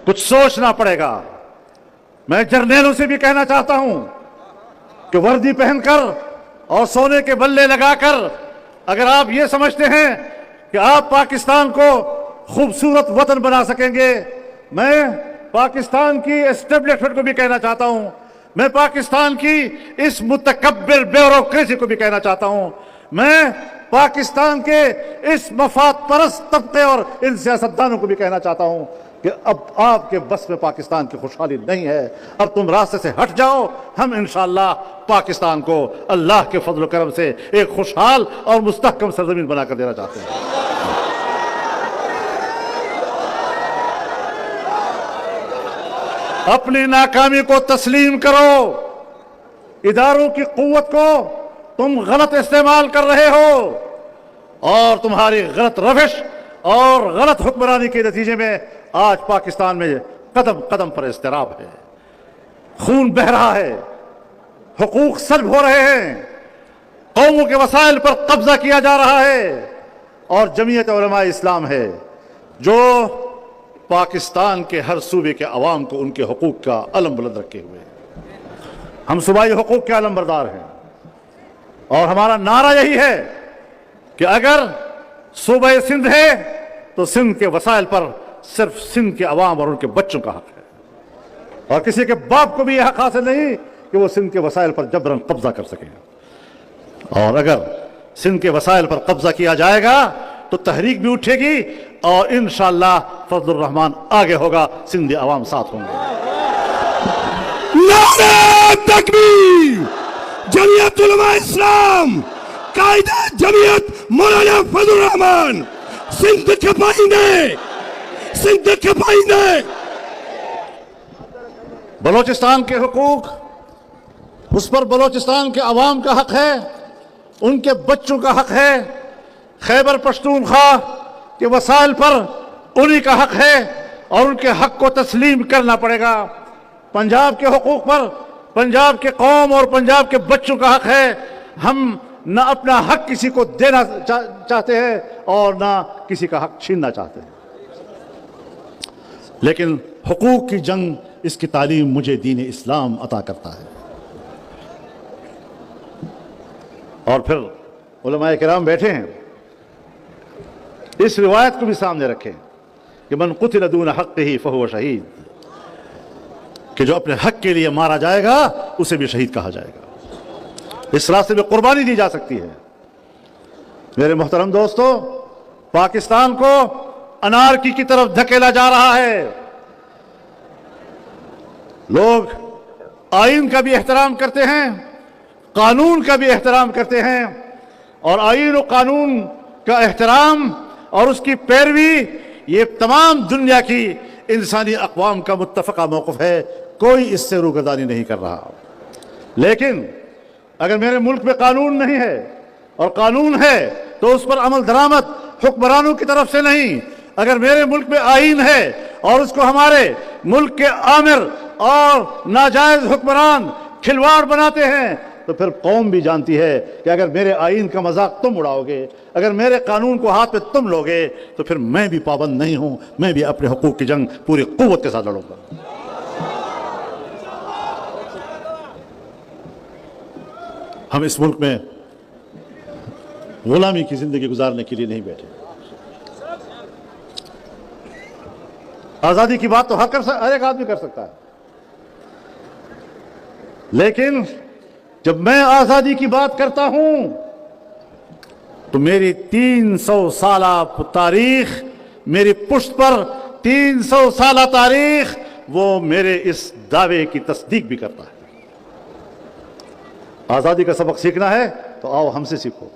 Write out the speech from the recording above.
कुछ सोचना पड़ेगा। मैं जर्नैलों से भी कहना चाहता हूं कि वर्दी पहनकर और सोने के बल्ले लगाकर अगर आप ये समझते हैं कि आप पाकिस्तान को खूबसूरत वतन बना सकेंगे, मैं पाकिस्तान की एस्टेब्लिशमेंट को भी कहना चाहता हूं, मैं पाकिस्तान की इस मुतकब्बिर ब्यूरोक्रेसी को भी कहना चाहता हूं, मैं पाकिस्तान के इस मफाद परस्त तबके और इन सियासतदानों को भी कहना चाहता हूं कि अब आपके बस में पाकिस्तान की खुशहाली नहीं है, अब तुम रास्ते से हट जाओ। हम इंशाअल्लाह पाकिस्तान को अल्लाह के फजल करम से एक खुशहाल और मुस्तहकम सरजमीन बनाकर देना चाहते हैं। अपनी नाकामी को तस्लीम करो। इदारों की कुव्वत को तुम गलत इस्तेमाल कर रहे हो और तुम्हारी गलत रविश और गलत हुक्मरानी के नतीजे में आज पाकिस्तान में कदम कदम पर इज़्तिराब है, खून बह रहा है, हुकूक सल्ब हो रहे हैं, कौमों के वसाइल पर कब्जा किया जा रहा है और जमीयत उलमा इस्लाम है जो पाकिस्तान के हर सूबे के अवाम को उनके हुकूक का अलम बुलंद रखे हुए हैं। हम सूबाई हुकूक के अलम बरदार हैं और हमारा नारा यही है कि अगर सूबे सिंध है तो सिंध के वसाइल पर सिर्फ सिंध के अवाम और उनके बच्चों का हक है और किसी के बाप को भी यह हक हासिल नहीं कि वो सिंध के वसाइल पर जबरन कब्जा कर सके। और अगर सिंध के वसाइल पर कब्जा किया जाएगा तो तहरीक भी उठेगी और इंशाअल्लाह फजलुर रहमान आगे होगा, सिंधी अवाम साथ होंगे। नारे तकबीर! जमीयत उलमा इस्लाम, कायदा जमीयत मौलाना फजलुर रहमान, सिंध के पाइंदे, सिंध के पाइंदे। बलोचिस्तान के हुकूक, उस पर बलोचिस्तान के अवाम का हक है, उनके बच्चों का हक है। खैबर पख्तूनख्वा के वसाइल पर उन्हीं का हक है और उनके हक को तस्लीम करना पड़ेगा। पंजाब के हुकूक पर पंजाब के कौम और पंजाब के बच्चों का हक है। हम ना अपना हक किसी को देना चाहते हैं और ना किसी का हक छीनना चाहते हैं, लेकिन हुकूक की जंग, इसकी तालीम मुझे दीन इस्लाम अता करता है। और फिर उलमाए किराम बैठे हैं, इस रिवायत को भी सामने रखें कि मन कुतिल दून हक़्क़िही फ़हुव शहीद, कि जो अपने हक के लिए मारा जाएगा उसे भी शहीद कहा जाएगा। इस रास्ते में कुर्बानी दी जा सकती है। मेरे मोहतरम दोस्तों, पाकिस्तान को अनारकी की तरफ धकेला जा रहा है। लोग आईन का भी एहतराम करते हैं, कानून का भी एहतराम करते हैं और आईन और कानून का एहतराम और उसकी पैरवी ये तमाम दुनिया की इंसानी अक़वाम का मुत्तफ़क़ा मौक़िफ़ है, कोई इससे रूगर्दानी नहीं कर रहा। लेकिन अगर मेरे मुल्क में कानून नहीं है और कानून है तो उस पर अमल दरामद हुक्मरानों की तरफ से नहीं, अगर मेरे मुल्क में आईन है और उसको हमारे मुल्क के आमिर और नाजायज हुक्मरान खिलवाड़ बनाते हैं तो फिर कौम भी जानती है कि अगर मेरे आईन का मजाक तुम उड़ाओगे, अगर मेरे कानून को हाथ में तुम लोगे तो फिर मैं भी पाबंद नहीं हूं, मैं भी अपने हुकूक की जंग पूरी कुव्वत के साथ लड़ूंगा। हम इस मुल्क में गुलामी की जिंदगी गुजारने के लिए नहीं बैठे। आजादी की बात तो हर एक आदमी कर सकता है, लेकिन जब मैं आजादी की बात करता हूं तो मेरी 300 साला तारीख, मेरी पुश्त पर 300 साला तारीख, वो मेरे इस दावे की तस्दीक भी करता है। आजादी का सबक सीखना है तो आओ हमसे सीखो।